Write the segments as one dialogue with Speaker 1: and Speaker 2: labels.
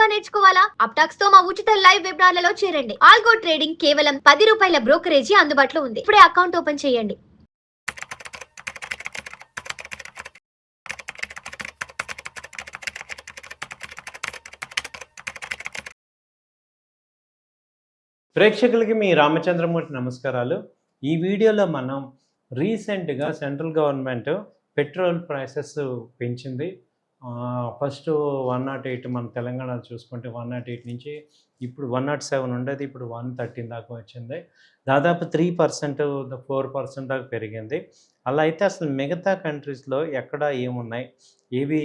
Speaker 1: గా నేర్చుకోవాలా? అప్టాక్స్ తో మా ఉచిత లైవ్ వెబినార్లలో చేరండి. ఆల్గో ట్రేడింగ్ కేవలం ₹10 బ్రోకరేజీ అందుబాటులో ఉంది. ఇప్పుడే అకౌంట్ ఓపెన్ చేయండి.
Speaker 2: ప్రేక్షకులకి మీ రామచంద్రమూర్తి నమస్కారాలు. ఈ వీడియోలో మనం రీసెంట్గా సెంట్రల్ గవర్నమెంట్ పెట్రోల్ ప్రైసెస్ పెంచింది. ఫస్ట్ 108 మన తెలంగాణలో చూసుకుంటే 108 నుంచి ఇప్పుడు 107 ఉండేది, ఇప్పుడు 113 దాకా వచ్చింది. దాదాపు 3% 4% దాకా పెరిగింది. అలా అయితే అసలు మిగతా కంట్రీస్లో ఎక్కడ ఏమున్నాయి, ఏవి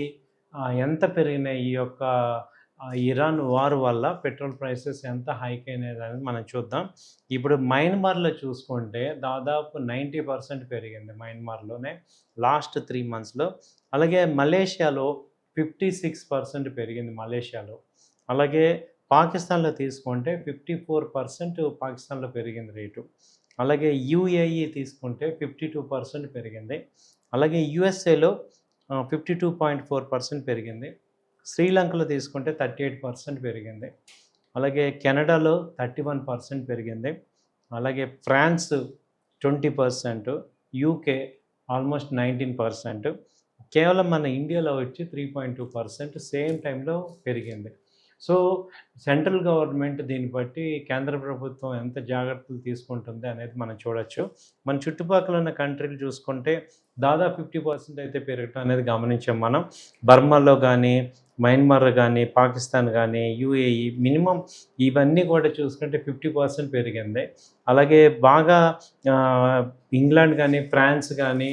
Speaker 2: ఎంత పెరిగినాయి, ఈ యొక్క ఇరాన్ వార్ వల్ల పెట్రోల్ ప్రైసెస్ ఎంత హైక్ అయినది అనేది మనం చూద్దాం. ఇప్పుడు మయన్మార్లో చూసుకుంటే దాదాపు 90% పెరిగింది మయన్మార్లోనే లాస్ట్ 3 మంత్స్లో. అలాగే మలేషియాలో 56% పెరిగింది మలేషియాలో. అలాగే పాకిస్తాన్లో తీసుకుంటే 54% పాకిస్తాన్లో పెరిగింది రేటు. అలాగే యూఏఈ తీసుకుంటే 52% పెరిగింది. అలాగే యుఎస్ఏలో 52.4% పెరిగింది. శ్రీలంకలో తీసుకుంటే 38% పెరిగింది. అలాగే కెనడాలో 31% పెరిగింది. అలాగే ఫ్రాన్స్ 20%, యూకే ఆల్మోస్ట్ 19%. కేవలం మన ఇండియాలో వచ్చి 3.2% సేమ్ టైంలో పెరిగింది. సో సెంట్రల్ గవర్నమెంట్ దీన్ని బట్టి కేంద్ర ప్రభుత్వం ఎంత జాగ్రత్తలు తీసుకుంటుంది అనేది మనం చూడొచ్చు. మన చుట్టుపక్కల ఉన్న కంట్రీలు చూసుకుంటే దాదాపు 50% అయితే పెరగటం అనేది గమనించాం మనం. బర్మాలో కానీ, మయన్మార్ కానీ, పాకిస్తాన్ కానీ, యూఏఈ మినిమం ఇవన్నీ కూడా చూసుకుంటే 50% పెరిగింది. అలాగే బాగా ఇంగ్లాండ్ కానీ, ఫ్రాన్స్ కానీ,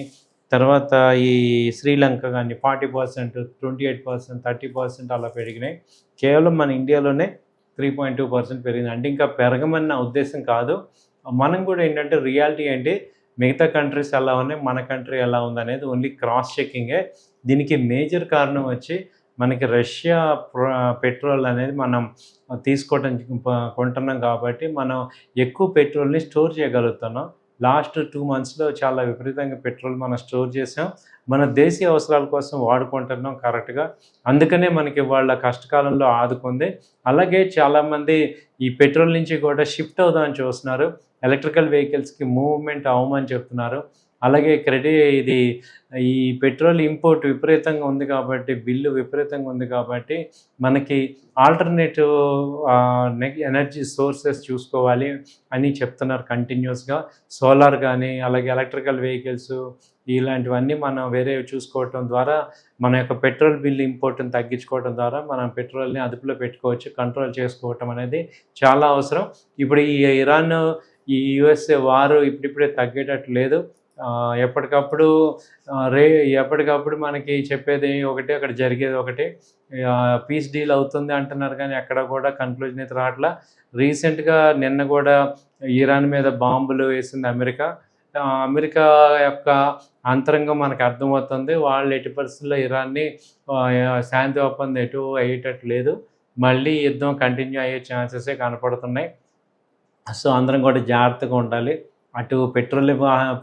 Speaker 2: తర్వాత ఈ శ్రీలంక కానీ 40%, 28%, 30% అలా పెరిగినాయి. కేవలం మన ఇండియాలోనే 3.2% పెరిగింది. అంటే ఇంకా పెరగమన్న ఉద్దేశం కాదు. మనం కూడా ఏంటంటే రియాలిటీ ఏంటి, మిగతా కంట్రీస్ ఎలా ఉన్నాయి, మన కంట్రీ ఎలా ఉందనేది ఓన్లీ క్రాస్ చెకింగే. దీనికి మేజర్ కారణం వచ్చి మనకి రష్యా పెట్రోల్ అనేది మనం కొంటున్నాం కాబట్టి మనం ఎక్కువ పెట్రోల్ని స్టోర్ చేయగలుగుతున్నాం. లాస్ట్ 2 మంత్స్లో చాలా విపరీతంగా పెట్రోల్ మనం స్టోర్ చేసాం. మన దేశీయ అవసరాల కోసం వాడుకుంటున్నాం కరెక్ట్గా. అందుకనే మనకి వాళ్ళ కష్టకాలంలో ఆదుకుంది. అలాగే చాలామంది ఈ పెట్రోల్ నుంచి కూడా షిఫ్ట్ అవుదామని చూస్తున్నారు. ఎలక్ట్రికల్ వెహికల్స్కి మూవ్మెంట్ అవ్వమని చెప్తున్నారు. అలాగే ఈ పెట్రోల్ ఇంపోర్ట్ విపరీతంగా ఉంది కాబట్టి, బిల్లు విపరీతంగా ఉంది కాబట్టి మనకి ఆల్టర్నేటివ్ ఎనర్జీ సోర్సెస్ చూసుకోవాలి అని చెప్తున్నారు కంటిన్యూస్గా. సోలార్ కానీ, అలాగే ఎలక్ట్రికల్ వెహికల్స్ ఇలాంటివన్నీ మనం వేరేవి చూసుకోవటం ద్వారా మన యొక్క పెట్రోల్ బిల్లు ఇంపోర్ట్ని తగ్గించుకోవడం ద్వారా మనం పెట్రోల్ని అదుపులో పెట్టుకోవచ్చు. కంట్రోల్ చేసుకోవటం అనేది చాలా అవసరం. ఇప్పుడు ఈ ఇరాన్, ఈ యుఎస్ఏ వారు ఇప్పుడిప్పుడే తగ్గేటట్టు లేదు. ఎప్పటికప్పుడు మనకి చెప్పేది ఒకటి, అక్కడ జరిగేది ఒకటి. పీస్ డీల్ అవుతుంది అంటున్నారు కానీ ఎక్కడ కూడా కన్క్లూజన్ అయితే రావట్లా. రీసెంట్గా నిన్న కూడా ఇరాన్ మీద బాంబులు వేసింది అమెరికా. అమెరికా యొక్క అంతరంగం మనకు అర్థమవుతుంది. వాళ్ళు ఎట్టి పరిస్థితుల్లో ఇరాన్ని శాంతి ఒప్పందం ఎటు అయ్యేటట్టు లేదు. మళ్ళీ యుద్ధం కంటిన్యూ అయ్యే ఛాన్సెసే కనపడుతున్నాయి. సో అందరం కూడా జాగ్రత్తగా ఉండాలి. అటు పెట్రోల్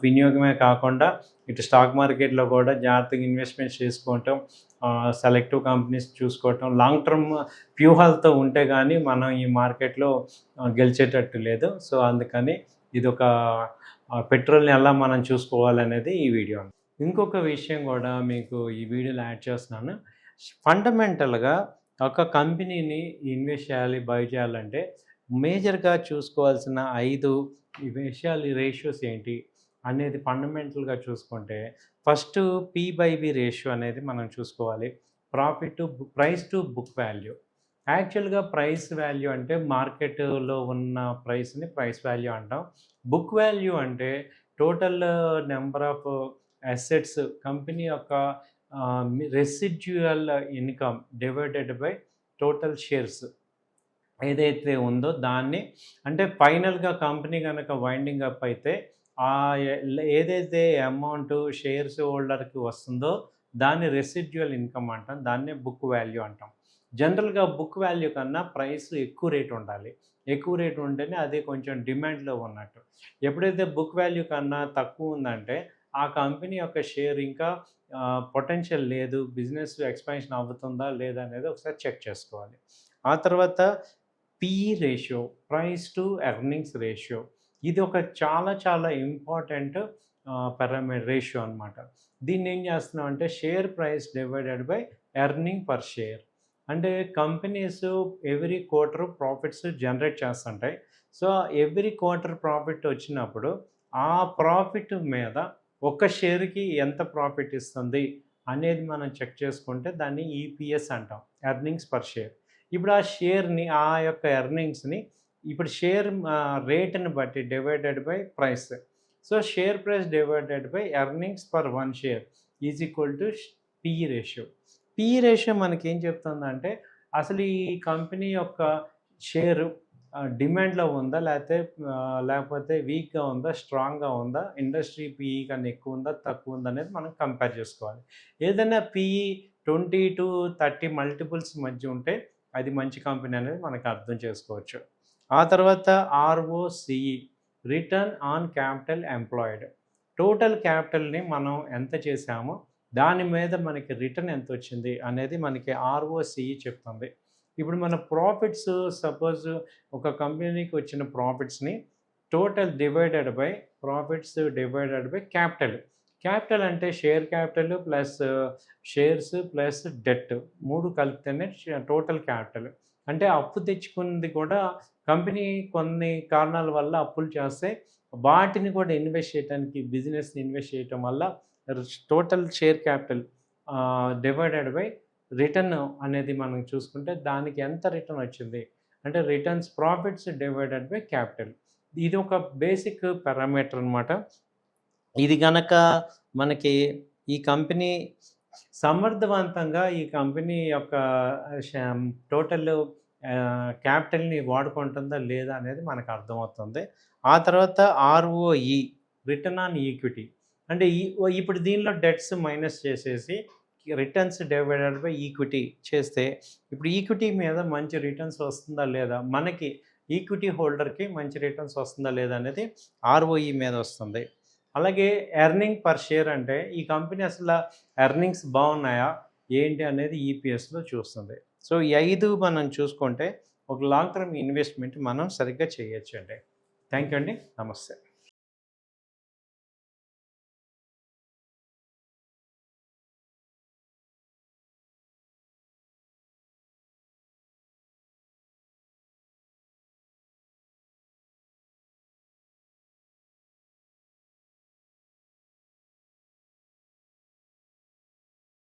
Speaker 2: వినియోగమే కాకుండా ఇటు స్టాక్ మార్కెట్లో కూడా జాగ్రత్తగా ఇన్వెస్ట్మెంట్స్ చేసుకోవటం, సెలెక్టివ్ కంపెనీస్ చూసుకోవటం, లాంగ్ టర్మ్ వ్యూహాలతో ఉంటే కానీ మనం ఈ మార్కెట్లో గెలిచేటట్టు లేదు. సో అందుకని ఇది ఒక పెట్రోల్ని ఎలా మనం చూసుకోవాలనేది ఈ వీడియో. ఇంకొక విషయం కూడా మీకు ఈ వీడియోలో యాడ్ చేస్తున్నాను. ఫండమెంటల్గా ఒక కంపెనీని ఇన్వెస్ట్ చేయాలి, బై చేయాలంటే మేజర్గా చూసుకోవాల్సిన 5 విషయాలు, రేషియోస్ ఏంటి అనేది ఫండమెంటల్గా చూసుకుంటే ఫస్ట్ P/B రేషియో అనేది మనం చూసుకోవాలి. Price to book value. యాక్చువల్గా ప్రైస్ వాల్యూ అంటే మార్కెట్లో ఉన్న ప్రైస్ని ప్రైస్ వాల్యూ అంటాం. బుక్ వాల్యూ అంటే total number of assets, company యొక్క residual income divided by total shares ఏదైతే ఉందో దాన్ని, అంటే ఫైనల్గా కంపెనీ కనుక వైండింగ్ అప్ అయితే ఏదైతే అమౌంట్ షేర్స్ హోల్డర్కి వస్తుందో దాన్ని రెసిడ్యువల్ ఇన్కమ్ అంటాం. దాన్నే బుక్ వాల్యూ అంటాం. జనరల్గా బుక్ వాల్యూ కన్నా ప్రైస్ ఎక్కువ రేట్ ఉండాలి. ఎక్కువ రేట్ ఉంటేనే అది కొంచెం డిమాండ్లో ఉన్నట్టు. ఎప్పుడైతే బుక్ వాల్యూ కన్నా తక్కువ ఉందంటే ఆ కంపెనీ యొక్క షేర్ ఇంకా పొటెన్షియల్ లేదు, బిజినెస్ ఎక్స్పాన్షన్ అవుతుందా లేదా అనేది ఒకసారి చెక్ చేసుకోవాలి. ఆ తర్వాత PE ratio, price to earnings ratio, ఇది ఒక చాలా చాలా ఇంపార్టెంట్ రేషియో అనమాట. దీన్ని ఏం చేస్తున్నాం అంటే share price divided by earning per share. అంటే companies every quarter profits generate చేస్తుంటాయి. సో ఎవ్రీ క్వార్టర్ ప్రాఫిట్ వచ్చినప్పుడు ఆ ప్రాఫిట్ మీద ఒక షేర్కి ఎంత ప్రాఫిట్ ఇస్తుంది అనేది మనం చెక్ చేసుకుంటే దాన్ని ఈపీఎస్ అంటాం, ఎర్నింగ్స్ పర్ షేర్. ఇప్పుడు ఆ షేర్ని, ఆ యొక్క ఎర్నింగ్స్ని ఇప్పుడు షేర్ రేట్ని బట్టి divided by price. So share price divided by earnings per one share is equal to PE ratio. PE ratio మనకి ఏం చెప్తుందంటే అసలు ఈ కంపెనీ యొక్క షేరు డిమాండ్లో ఉందా, లేకపోతే వీక్గా ఉందా, స్ట్రాంగ్గా ఉందా, ఇండస్ట్రీ పిఈ కన్నా ఎక్కువ ఉందా, తక్కువ ఉందా అనేది మనం కంపేర్ చేసుకోవాలి. ఏదైనా పిఈ 20 to 30 మల్టిపుల్స్ మధ్య ఉంటే అది మంచి కంపెనీ అనేది మనకు అర్థం చేసుకోవచ్చు. ఆ తర్వాత ROCE, return on capital employed. Total క్యాపిటల్ని మనం ఎంత చేసామో దాని మీద మనకి రిటర్న్ ఎంత వచ్చింది అనేది మనకి ఆర్ఓసిఈ చెప్తుంది. ఇప్పుడు మన ప్రాఫిట్స్, సపోజ్ ఒక కంపెనీకి వచ్చిన ప్రాఫిట్స్ని total divided by capital. Capital అంటే share capital plus shares plus debt 3 కలిపితేనే టోటల్ క్యాపిటల్. అంటే అప్పు తెచ్చుకున్నది కూడా కంపెనీ కొన్ని కారణాల వల్ల అప్పులు చేస్తే వాటిని కూడా ఇన్వెస్ట్ చేయడానికి, బిజినెస్ని ఇన్వెస్ట్ చేయటం వల్ల total share capital divided by return అనేది మనం చూసుకుంటే దానికి ఎంత రిటర్న్ వచ్చింది అంటే returns, profits divided by capital. ఇది ఒక బేసిక్ పారామీటర్ అనమాట. ఇది గనక మనకి ఈ కంపెనీ సమర్థవంతంగా ఈ కంపెనీ యొక్క టోటల్ క్యాపిటల్ని వాడుకుంటుందా లేదా అనేది మనకు అర్థమవుతుంది. ఆ తర్వాత ఆర్ఓఈ, రిటర్న్ ఆన్ ఈక్విటీ. అంటే ఇప్పుడు దీనిలో డెట్స్ మైనస్ చేసేసి రిటర్న్స్ డివైడెడ్ బై ఈక్విటీ చేస్తే ఇప్పుడు ఈక్విటీ మీద మంచి రిటర్న్స్ వస్తుందా లేదా, మనకి ఈక్విటీ హోల్డర్కి మంచి రిటర్న్స్ వస్తుందా లేదా అనేది ఆర్ఓఈ మీద వస్తుంది. అలాగే ఎర్నింగ్ పర్ షేర్ అంటే ఈ కంపెనీ అసలు ఎర్నింగ్స్ బాగున్నాయా ఏంటి అనేది ఈపీఎస్లో చూస్తుంది. సో ఈ 5 మనం చూసుకుంటే ఒక లాంగ్ టర్మ్ ఇన్వెస్ట్మెంట్ మనం సరిగ్గా చేయొచ్చు అండి. థ్యాంక్ యూ అండి. నమస్తే.